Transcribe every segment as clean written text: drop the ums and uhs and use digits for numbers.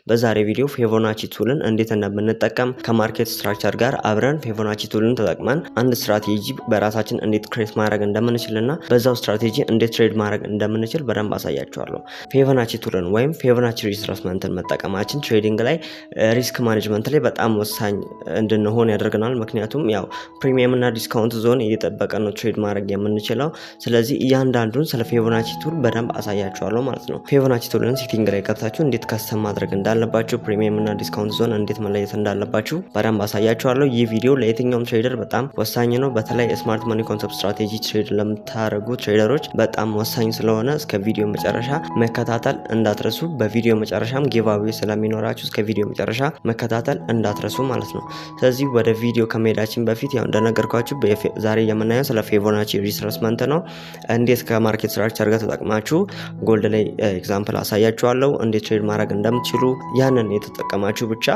በዛሬ ቪዲዮ ፊቦናቺ ቱልን እንዴት እንደምንጠቀም ከማርኬት ስትራክቸር ጋር አብረን ፊቦናቺ ቱልን ተጠቅመን አንድ ስትራቴጂ በራሳችን እንዴት ክሬት ማድረግ እንደምንችልና በዛው ስትራቴጂ እንዴት ትሬድ ማድረግ እንደምንችል በደንብ አሳያችኋለሁ። ፊቦናቺ ቱልን ወይም ፊቦናቺ ሪትሬስመንትን መጠቀማችን ትሬዲንግ ላይ ሪስክ ማኔጅመንት ላይ በጣም ወሳኝ እንድንሆን ያደርገናል። ምክንያቱም ያው ፕሪሚየም እና ዲስካውንት ዞን እየጠበቀ ነው ትሬድ ማድረግ የምንችለው። ስለዚህ እያንዳንዱን ስለ ፊቦናቺ ቱል በደንብ አሳያችኋለሁ ማለት ነው። ፊቦናቺ ቱልን ሴቲንግ ላይ ገብታችሁ እንዴት ከስተም ማድረግ እንዳለባችሁ ፕሪሚየም እና ዲስካውንት ዞን እንዴት መለየት እንዳለባችሁ በደንብ አሳያችኋለሁ። ይህ ቪዲዮ ለየትኛውም ትሬደር በጣም ወሳኝ ነው። በተለይ ስማርት መኒ ኮንሰፕት ስትራቴጂ ትሬድ ለምታደርጉ ትሬደሮች በጣም ወሳኝ ስለሆነ እስከ ቪዲዮ መጨረሻ መከታተል እንዳትረሱ። በቪዲዮ መጨረሻም ጊቫዌ ስለሚኖራችሁ እስከ ቪዲዮ መጨረሻ መከታተል እንዳትረሱ ማለት ነው። ስለዚህ ወደ ቪዲዮ ከመሄዳችን በፊት ያው እንደነገርኳችሁ ዛሬ የምናየው ስለ ፊቦናቺ ሪትሬስመንት ነው። እንዴት ከማርኬት ስትራክቸር ጋር ተጠቅማችሁ ጎልድ ላይ ኤግዛምፕል አሳያችኋለሁ። እንዴት ትሬድ ማድረግ እንደምትችሉ ያንን የተጠቀማችሁ ብቻ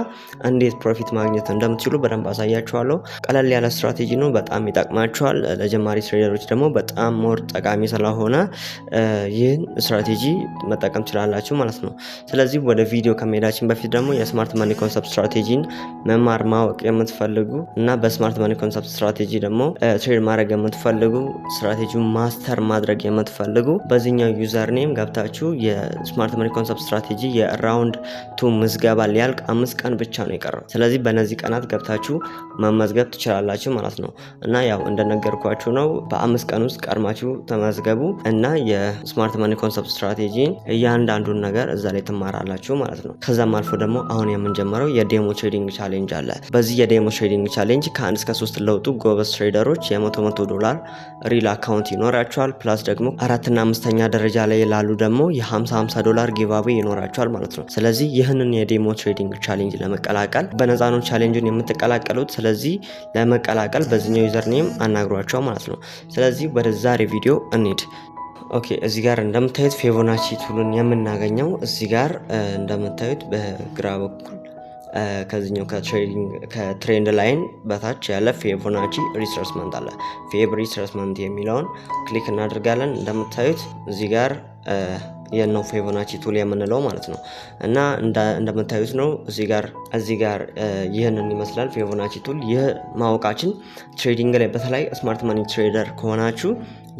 እንዴት ፕሮፊት ማግኘት እንደምትችሉ በደንብ አሳያችኋለሁ። ቀለል ያለ ስትራቴጂ ነው፣ በጣም ይጠቅማችኋል። ለጀማሪ ትሬደሮች ደግሞ በጣም ሞር ጠቃሚ ስለሆነ ይህን ስትራቴጂ መጠቀም ትችላላችሁ ማለት ነው። ስለዚህ ወደ ቪዲዮ ከመሄዳችን በፊት ደግሞ የስማርት መኒ ኮንሰፕት ስትራቴጂን መማር ማወቅ የምትፈልጉ እና በስማርት መኒ ኮንሰፕት ስትራቴጂ ደግሞ ትሬድ ማድረግ የምትፈልጉ ስትራቴጂውን ማስተር ማድረግ የምትፈልጉ በዚህኛው ዩዘር ኔም ገብታችሁ የስማርት መኒ ኮንሰፕት ስትራቴጂ የራውንድ ቱ ምዝገባ ሊያልቅ 5 ቀን ብቻ ነው የቀረው። ስለዚህ በእነዚህ ቀናት ገብታችሁ መመዝገብ ትችላላችሁ ማለት ነው። እና ያው እንደነገርኳችሁ ነው በ5 ቀን ውስጥ ቀድማችሁ ተመዝገቡ እና የስማርት መኒ ኮንሰፕት ስትራቴጂን እያንዳንዱን ነገር እዛ ላይ ትማራላችሁ ማለት ነው። ከዛም አልፎ ደግሞ አሁን የምንጀምረው የዴሞ ትሬዲንግ ቻሌንጅ አለ። በዚህ የዴሞ ትሬዲንግ ቻሌንጅ ከ1 እስከ 3 ለውጡ ጎበዝ ትሬደሮች $100 ሪል አካውንት ይኖራቸዋል። ፕላስ ደግሞ 4 እና 5ኛ ደረጃ ላይ ላሉ ደግሞ $50 ጊቫዌ ይኖራቸዋል ማለት ነው። ስለዚህ ይህንን የዴሞ ትሬዲንግ ቻሌንጅ ለመቀላቀል በነፃ ነው ቻሌንጁን የምትቀላቀሉት። ስለዚህ ለመቀላቀል በዚህኛው ዩዘር ኔም አናግሯቸው ማለት ነው። ስለዚህ ወደ ዛሬ ቪዲዮ እንሂድ። ኦኬ እዚህ ጋር እንደምታዩት ፊቦናቺ ቱልን የምናገኘው እዚህ ጋር እንደምታዩት በግራ በኩል ከዚህኛው ከትሬንድ ላይን በታች ያለ ፊቦናቺ ሪትሬስመንት አለ። ፊብ ሪትሬስመንት የሚለውን ክሊክ እናደርጋለን። እንደምታዩት እዚህ ጋር የነው ፊቦናቺ ቱል የምንለው ማለት ነው። እና እንደምታዩት ነው እዚህ ጋር ይህንን ይመስላል ፊቦናቺ ቱል። ይህ ማወቃችን ትሬዲንግ ላይ በተለይ ስማርት መኒ ትሬደር ከሆናችሁ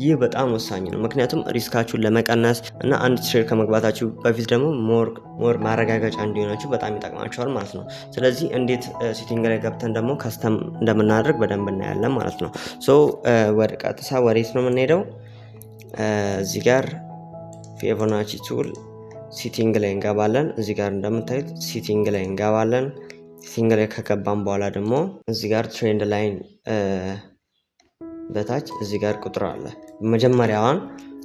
ይህ በጣም ወሳኝ ነው። ምክንያቱም ሪስካችሁን ለመቀነስ እና አንድ ትሬድ ከመግባታችሁ በፊት ደግሞ ሞር ማረጋገጫ እንዲሆናችሁ በጣም ይጠቅማችኋል ማለት ነው። ስለዚህ እንዴት ሴቲንግ ላይ ገብተን ደግሞ ከስተም እንደምናደርግ በደንብ እናያለን ማለት ነው። ሶ ወደ ቀጥታ ወዴት ነው የምንሄደው? እዚህ ጋር ፊቦናቺ ቱል ሴቲንግ ላይ እንገባለን። እዚህ ጋር እንደምታዩት ሴቲንግ ላይ እንገባለን። ሴቲንግ ላይ ከገባን በኋላ ደግሞ እዚህ ጋር ትሬንድ ላይን በታች እዚህ ጋር ቁጥር አለ። መጀመሪያዋን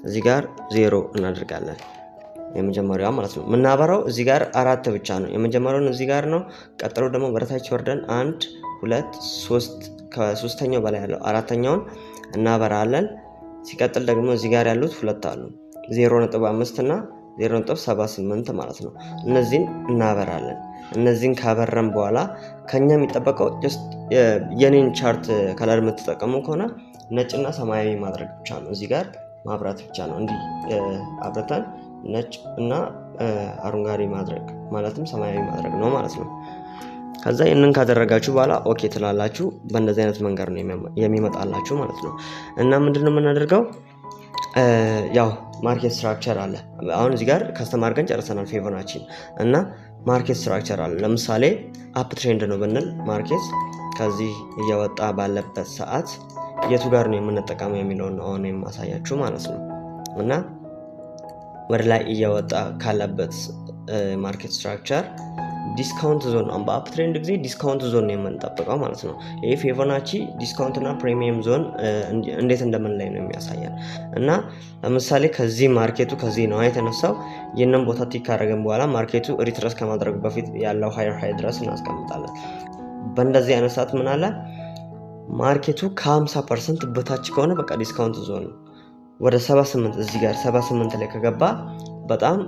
እዚህ ጋር 0 እናደርጋለን። የመጀመሪያዋ ማለት ነው። የምናበራው እዚህ ጋር 4 ብቻ ነው። የመጀመሪያውን እዚህ ጋር ነው። ቀጥሎ ደግሞ በታች ወርደን 1 2 3 ከሶስተኛው በላይ ያለው አራተኛውን እናበራለን። ሲቀጥል ደግሞ እዚህ ጋር ያሉት ሁለት አሉ 0.5 እና 0.78 ማለት ነው። እነዚህን እናበራለን። እነዚህን ካበረን በኋላ ከኛ የሚጠበቀው የኔን ቻርት ከለር የምትጠቀሙ ከሆነ ነጭና ሰማያዊ ማድረግ ብቻ ነው። እዚህ ጋር ማብራት ብቻ ነው። እንዲህ አብረታን ነጭ እና አረንጓዴ ማድረግ ማለትም ሰማያዊ ማድረግ ነው ማለት ነው። ከዛ ይህንን ካደረጋችሁ በኋላ ኦኬ ትላላችሁ። በእንደዚህ አይነት መንገድ ነው የሚመጣላችሁ ማለት ነው። እና ምንድነው የምናደርገው? ያው ማርኬት ስትራክቸር አለ። አሁን እዚህ ጋር ከስተም አድርገን ጨርሰናል ፊቦናቺን እና ማርኬት ስትራክቸር አለ። ለምሳሌ አፕ ትሬንድ ነው ብንል ማርኬት ከዚህ እየወጣ ባለበት ሰዓት የቱ ጋር ነው የምንጠቀመው የሚለውን ነው አሁን የማሳያችሁ ማለት ነው። እና ወደ ላይ እየወጣ ካለበት ማርኬት ስትራክቸር ዲስካውንት ዞን ነው። በአፕ ትሬንድ ጊዜ ዲስካውንት ዞን ነው የምንጠብቀው ማለት ነው። ይሄ ፊቦናቺ ዲስካውንት እና ፕሪሚየም ዞን እንዴት እንደምንለይ ነው የሚያሳየን። እና ለምሳሌ ከዚህ ማርኬቱ ከዚህ ነው የተነሳው። ይህንን ቦታ ቲክ ካደረግን በኋላ ማርኬቱ ሪትረስ ከማድረጉ በፊት ያለው ሃይ ድረስ እናስቀምጣለን። በእንደዚህ አይነት ሰዓት ምን አለ ማርኬቱ ከ50% በታች ከሆነ በቃ ዲስካውንት ዞን ነው። ወደ 78 እዚህ ጋር 78 ላይ ከገባ በጣም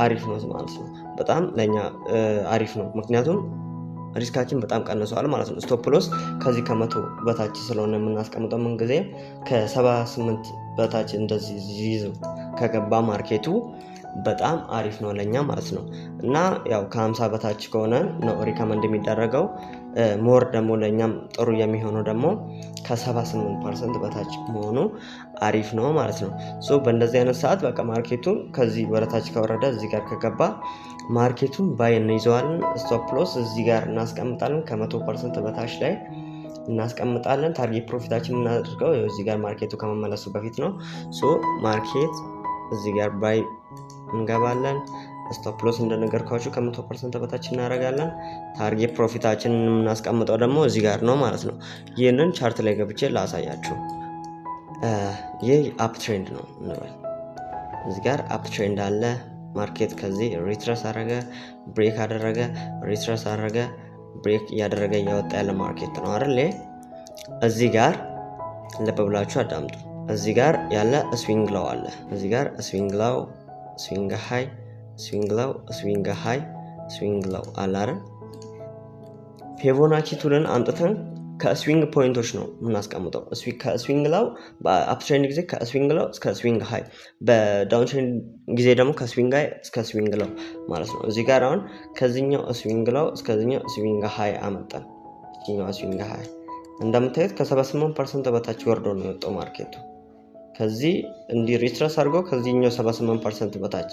አሪፍ ነው ማለት ነው። በጣም ለኛ አሪፍ ነው፣ ምክንያቱም ሪስካችን በጣም ቀንሷል ማለት ነው። ስቶፕ ሎስ ከዚህ ከ100 በታች ስለሆነ የምናስቀምጠው ምን ጊዜ ከ78 በታች እንደዚህ ይዞ ከገባ ማርኬቱ በጣም አሪፍ ነው ለኛ ማለት ነው። እና ያው ከ50 በታች ከሆነ ነው ሪከመንድ የሚደረገው። ሞር ደግሞ ለኛም ጥሩ የሚሆነው ደግሞ ከ78% በታች መሆኑ አሪፍ ነው ማለት ነው። በእንደዚህ አይነት ሰዓት በቃ ማርኬቱን ከዚህ ወደታች ከወረደ እዚህ ጋር ከገባ ማርኬቱን ባይ እንይዘዋለን። ስቶፕ ሎስ እዚህ ጋር እናስቀምጣለን። ከ100% በታች ላይ እናስቀምጣለን። ታርጌት ፕሮፊታችን እናድርገው እዚህ ጋር ማርኬቱ ከመመለሱ በፊት ነው። ማርኬት እዚህ ጋር ባይ እንገባለን። ስቶፕ ሎስ እንደነገርኳችሁ ከ100% በታች እናደርጋለን። ታርጌት ፕሮፊታችንን የምናስቀምጠው ደግሞ እዚህ ጋር ነው ማለት ነው። ይህንን ቻርት ላይ ገብቼ ላሳያችሁ። ይህ አፕ ትሬንድ ነው እንበል። እዚህ ጋር አፕ ትሬንድ አለ። ማርኬት ከዚህ ሪትረስ አደረገ፣ ብሬክ አደረገ፣ ሪትረስ አደረገ፣ ብሬክ እያደረገ እያወጣ ያለ ማርኬት ነው አይደል? እዚህ ጋር ልብ ብላችሁ አዳምጡ። እዚህ ጋር ያለ ስዊንግ ሎው አለ። እዚህ ጋር ስዊንግ ሎው፣ ስዊንግ ሃይ፣ ስዊንግ ሎው፣ ስዊንግ ሃይ፣ ስዊንግ ሎው አለ አይደል? ፊቦናቺ ቱልን አምጥተን ከስዊንግ ፖይንቶች ነው የምናስቀምጠው። ከስዊንግ ሎው በአፕ ትሬንድ ጊዜ ከስዊንግ ሎው እስከ ስዊንግ ሃይ፣ በዳውን ትሬንድ ጊዜ ደግሞ ከስዊንግ ሃይ እስከ ስዊንግ ሎው ማለት ነው። እዚህ ጋር አሁን ከዚህኛው ስዊንግ ሎው እስከዚህኛው ስዊንግ ሃይ አመጣን። እዚህኛው ስዊንግ ሃይ እንደምታዩት ከ78% በታች ወርዶ ነው የወጣው ማርኬቱ። ከዚህ እንዲህ ሪትረስ አድርጎ ከዚህኛው 78% በታች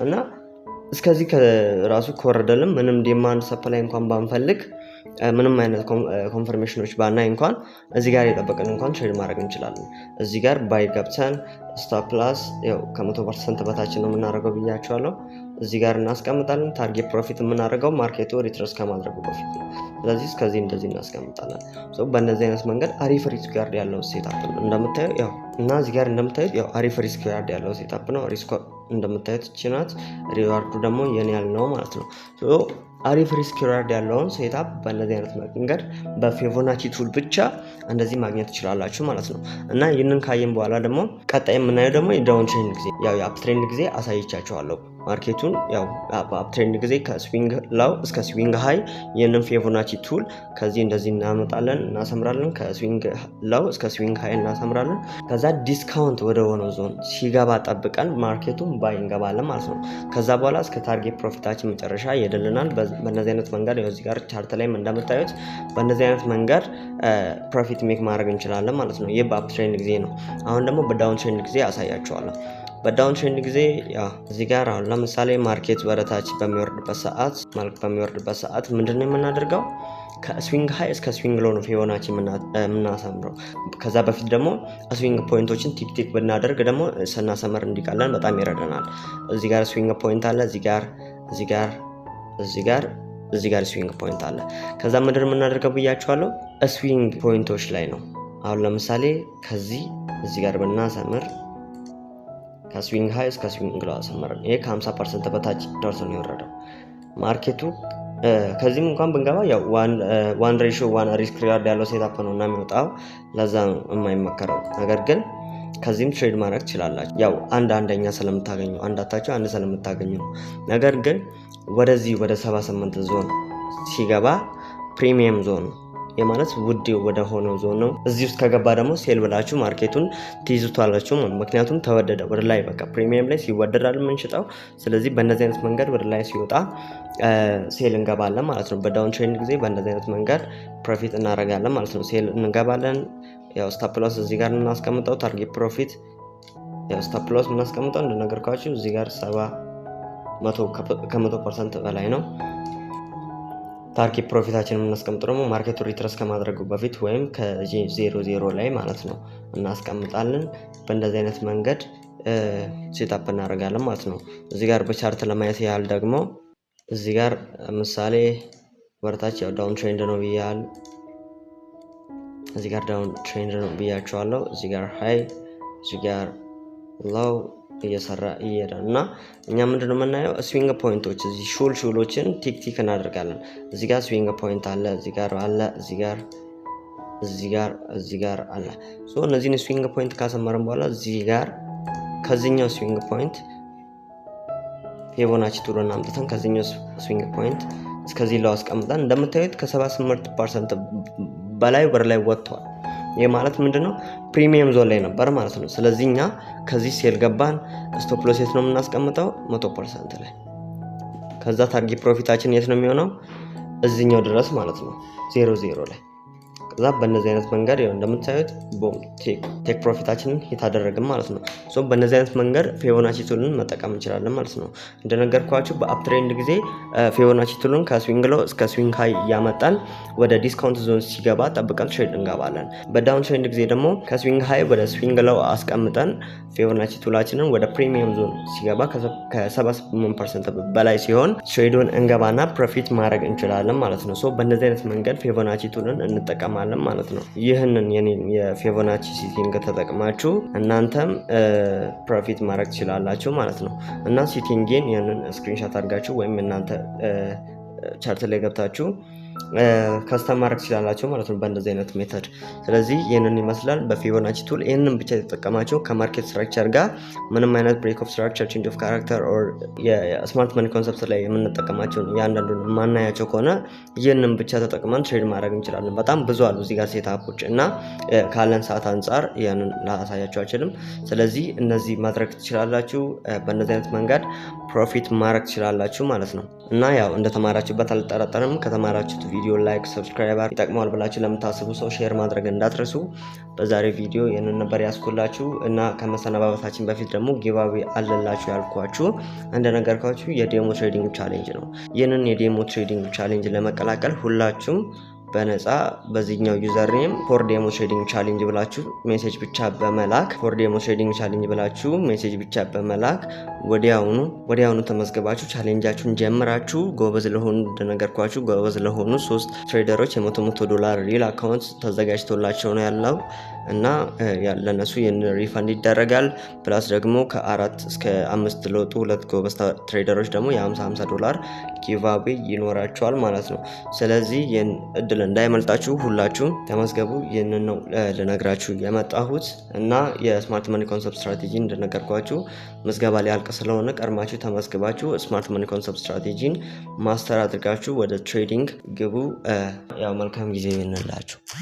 እና እስከዚህ ከራሱ ከወረደልን ምንም ዲማንድ ሰፕላይ እንኳን ባንፈልግ ምንም አይነት ኮንፈርሜሽኖች ባናይ እንኳን እዚህ ጋር የጠበቀን እንኳን ትሬድ ማድረግ እንችላለን። እዚህ ጋር ባይ ገብተን ስቶፕ ሎስ ያው ከ100% በታች ነው የምናደርገው ብያቸዋለሁ። እዚህ ጋር እናስቀምጣለን። ታርጌት ፕሮፊት የምናደርገው ማርኬቱ ሪትረስ ከማድረጉ በፊት ነው። ስለዚህ እስከዚህ እንደዚህ እናስቀምጣለን። በእነዚህ አይነት መንገድ አሪፍ ሪስክ ጋርድ ያለው ሴታፕ ነው እንደምታዩ ያው እና እዚህ ጋር እንደምታዩት ያው አሪፍ ሪስክ ጋርድ ያለው ሴታፕ ነው። ሪስክ እንደምታዩት ቺናት ሪዋርዱ ደግሞ የኔ ያልነው ማለት ነው። አሪፍ ሪስክ ሪዋርድ ያለውን ሴታፕ በእነዚህ አይነት መንገድ በፊቦናቺ ቱል ብቻ እንደዚህ ማግኘት ትችላላችሁ ማለት ነው። እና ይህንን ካየን በኋላ ደግሞ ቀጣይ የምናየው ደግሞ የዳውን ትሬንድ ጊዜ ያው የአፕ ትሬንድ ጊዜ አሳይቻችኋለሁ። ማርኬቱን ያው አፕ ትሬንድ ጊዜ ከስዊንግ ሎው እስከ ስዊንግ ሃይ ይህንን ፊቦናቺ ቱል ከዚህ እንደዚህ እናመጣለን፣ እናሰምራለን። ከስዊንግ ሎው እስከ ስዊንግ ሃይ እናሰምራለን። ከዛ ዲስካውንት ወደ ሆነው ዞን ሲገባ ጠብቀን ማርኬቱን ባይ እንገባለን ማለት ነው። ከዛ በኋላ እስከ ታርጌት ፕሮፊታችን መጨረሻ ይደልናል። በእነዚህ አይነት መንገድ እዚህ ጋር ቻርት ላይ እንደምታዩት በእነዚህ አይነት መንገድ ፕሮፊት ሜክ ማድረግ እንችላለን ማለት ነው። ይህ በአፕ ትሬንድ ጊዜ ነው። አሁን ደግሞ በዳውን ትሬንድ ጊዜ አሳያችኋለሁ። በዳውን ትሬንድ ጊዜ ያው እዚህ ጋር አሁን ለምሳሌ ማርኬት ወደታች በሚወርድበት ሰዓት ምንድነው የምናደርገው? ከስዊንግ ሃይ እስከ ስዊንግ ሎው ነው ፊቦናቺ የምናሰምረው። ከዛ በፊት ደግሞ ስዊንግ ፖይንቶችን ቲክ ብናደርግ ደግሞ ስናሰምር እንዲቀለን በጣም ይረዳናል። እዚህ ጋር ስዊንግ ፖይንት አለ። እዚህ ጋር ስዊንግ ፖይንት አለ። ከዛ ምንድን የምናደርገው ብያችኋለሁ ስዊንግ ፖይንቶች ላይ ነው። አሁን ለምሳሌ ከዚህ እዚህ ጋር ብናሰምር ከስዊንግ ሃይ እስከ ስዊንግ ሎው አሰመርን። ይሄ ከ50% በታች ደርሶ ነው የወረደው ማርኬቱ። ከዚህም እንኳን ብንገባ ያው 1:1 ሪስክ ሪዋርድ ያለው ሴታፕ ነው እና የሚወጣው ለዛ ነው የማይመከረው። ነገር ግን ከዚህም ትሬድ ማድረግ ትችላላችሁ። ያው አንደኛ ስለምታገኙ አንዳታችሁ አንድ ስለምታገኙ ነው። ነገር ግን ወደዚህ ወደ 78 ዞን ሲገባ ፕሪሚየም ዞን ነው የማለት ውድ ወደ ሆነው ዞን ነው። እዚህ ውስጥ ከገባ ደግሞ ሴል ብላችሁ ማርኬቱን ትይዙታላችሁ። ምክንያቱም ተወደደ ወደ ላይ በቃ ፕሪሚየም ላይ ሲወደዳል የምንሽጠው። ስለዚህ በእነዚህ አይነት መንገድ ወደ ላይ ሲወጣ ሴል እንገባለን ማለት ነው። በዳውን ትሬንድ ጊዜ በእነዚህ አይነት መንገድ ፕሮፊት እናደርጋለን ማለት ነው። ሴል እንገባለን። ያው ስቶፕ ሎስ እዚህ ጋር እናስቀምጠው። ታርጌት ፕሮፊት ያው ስቶፕ ሎስ እናስቀምጠው እንደነገርኳችሁ እዚህ ጋር 100% በላይ ነው። ታርጌት ፕሮፊታችንን የምናስቀምጠው ደግሞ ማርኬቱ ሪትረስ ከማድረጉ በፊት ወይም ከ00 ላይ ማለት ነው እናስቀምጣለን። በእንደዚህ አይነት መንገድ ሴታፕ እናደርጋለን ማለት ነው። እዚህ ጋር በቻርት ለማየት ያህል ደግሞ እዚህ ጋር ምሳሌ ወርታች ያው ዳውን ትሬንድ ነው ብያል። እዚህ ጋር ዳውን ትሬንድ ነው ብያቸዋለሁ። እዚህ ጋር ሃይ፣ እዚህ ጋር ሎው እየሰራ ይሄዳል እና እኛ ምንድነው የምናየው ስዊንግ ፖይንቶች እዚህ ሹሎችን ቲክ እናደርጋለን። እዚህ ጋር ስዊንግ ፖይንት አለ፣ እዚህ ጋር አለ፣ እዚህ ጋር አለ። እነዚህን ስዊንግ ፖይንት ካሰመርን በኋላ እዚህ ጋር ከዚህኛው ስዊንግ ፖይንት ፊቦናቺ ቱልን አምጥተን ከዚህኛው ስዊንግ ፖይንት እስከዚህ ለው አስቀምጠን እንደምታዩት ከ78% በላይ ወደ ላይ ወጥቷል ይህ ማለት ምንድነው? ፕሪሚየም ዞን ላይ ነበር ማለት ነው። ስለዚህ እኛ ከዚህ ሴል ገባን፣ ስቶፕ ሎስ የት ነው የምናስቀምጠው? 100% ላይ። ከዛ ታርጌት ፕሮፊታችን የት ነው የሚሆነው? እዚህኛው ድረስ ማለት ነው 00 ላይ። ከዛ በእነዚህ አይነት መንገድ ያው እንደምታዩት ቦም ቴክ ፕሮፊታችንን ሂት አደረግን ማለት ነው። ሶ በእነዚህ አይነት መንገድ ፊቦናቺ ቱልን መጠቀም እንችላለን ማለት ነው። እንደነገርኳችሁ በአፕ ትሬንድ ጊዜ ፊቦናቺ ቱልን ከስዊንግ ሎ እስከ ስዊንግ ሃይ እያመጣን ወደ ዲስካውንት ዞን ሲገባ ጠብቀን ትሬድ እንገባለን። በዳውን ትሬንድ ጊዜ ደግሞ ከስዊንግ ሃይ ወደ ስዊንግ ሎ አስቀምጠን ፊቦናቺ ቱላችንን ወደ ፕሪሚየም ዞን ሲገባ ከ78% በላይ ሲሆን ትሬዱን እንገባና ፕሮፊት ማድረግ እንችላለን ማለት ነው። ሶ በእነዚህ አይነት መንገድ ፊቦናቺ ቱልን እንጠቀማለን ማለት ነው። ይህንን የፊቦናቺ ሴቲንግ ተጠቅማችሁ እናንተም ፕሮፊት ማድረግ ትችላላችሁ ማለት ነው። እና ሴቲንግን ይህንን ስክሪንሾት አድርጋችሁ ወይም እናንተ ቻርት ላይ ገብታችሁ ከስተም ማድረግ ትችላላችሁ ማለት ነው በእንደዚህ አይነት ሜተድ። ስለዚህ ይህንን ይመስላል በፊቦናቺ ቱል። ይህንን ብቻ የተጠቀማችሁ ከማርኬት ስትራክቸር ጋር ምንም አይነት ብሬክ ኦፍ ስትራክቸር፣ ቼንጅ ኦፍ ካራክተር ኦር የስማርት መኒ ኮንሰፕት ላይ የምንጠቀማቸውን እያንዳንዱን ማናያቸው ከሆነ ይህንን ብቻ ተጠቅመን ትሬድ ማድረግ እንችላለን። በጣም ብዙ አሉ እዚህ ጋር ሴታፖች እና ካለን ሰዓት አንጻር ያንን ላሳያችሁ አልችልም። ስለዚህ እነዚህ ማድረግ ትችላላችሁ። በእንደዚህ አይነት መንገድ ፕሮፊት ማድረግ ትችላላችሁ ማለት ነው። እና ያው እንደተማራችሁበት አልጠራጠርም። ከተማራችሁት ቪዲዮ ላይክ፣ ሰብስክራይብ ይጠቅመዋል ብላችሁ ለምታስቡ ሰው ሼር ማድረግ እንዳትረሱ። በዛሬ ቪዲዮ ይህንን ነበር ያስኩላችሁ እና ከመሰነባበታችን በፊት ደግሞ ጊቫዌ አለላችሁ ያልኳችሁ እንደነገርኳችሁ የዴሞ ትሬዲንግ ቻሌንጅ ነው። ይህንን የዴሞ ትሬዲንግ ቻሌንጅ ለመቀላቀል ሁላችሁም በነፃ በዚህኛው ዩዘር ኔም ፎር ዴሞ ትሬዲንግ ቻሌንጅ ብላችሁ ሜሴጅ ብቻ በመላክ ፎር ዴሞ ትሬዲንግ ቻሌንጅ ብላችሁ ሜሴጅ ብቻ በመላክ ወዲያውኑ ተመዝግባችሁ ቻሌንጃችሁን ጀምራችሁ ጎበዝ ለሆኑ እንደነገርኳችሁ ጎበዝ ለሆኑ 3 ትሬደሮች $100 ሪል አካውንት ተዘጋጅቶላቸው ነው ያለው እና ለነሱ ሪፈንድ ይደረጋል። ፕላስ ደግሞ ከ4 እስከ 5 ለወጡ 2 ጎበዝ ትሬደሮች ደግሞ $50 ጊቫዌ ይኖራቸዋል ማለት ነው። ስለዚህ ይህን እድል እንዳይመልጣችሁ ሁላችሁም ተመዝገቡ። ይህንን ነው ልነግራችሁ የመጣሁት እና የስማርት መኒ ኮንሰፕት ስትራቴጂ እንደነገርኳችሁ ምዝገባ ሊያልቅ ስለሆነ ቀድማችሁ ተመዝግባችሁ ስማርት መኒ ኮንሰፕት ስትራቴጂን ማስተር አድርጋችሁ ወደ ትሬዲንግ ግቡ። ያው መልካም ጊዜ ይሁንላችሁ።